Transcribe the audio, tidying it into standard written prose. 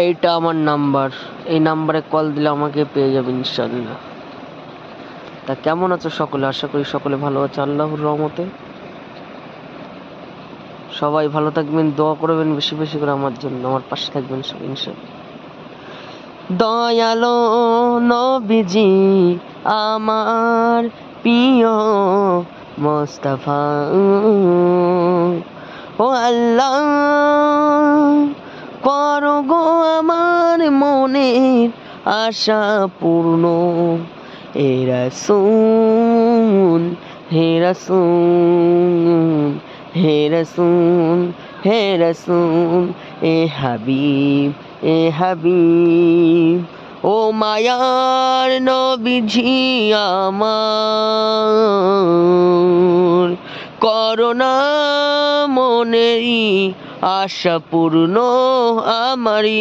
এইটা আমার নাম্বার, এই নাম্বারে কল দিলে আমাকে পেয়ে যাবে ইনশাল্লাহ। তা কেমন আছো সকলে? আশা করি সকলে ভালো আছে আল্লাহর রহমতে। সবাই ভালো থাকবেন, দোয়া করবেন বেশি বেশি করে আমার জন্য, আমার পাশে থাকবেন সব ইনশাল্লাহ। দয়ালো নবীজি আমার প্রিয় মোস্তফা, ও আল্লাহ করো গো আমার মনের আশা পূর্ণ। হে রাসূল, হে রাসূল, হে রাসূল, হে রাসূল, এ হাবিব, এ হাবিব, ও মায়ার নবীজি আমার, করোনা মনেরই আশা পূর্ণ আমারই।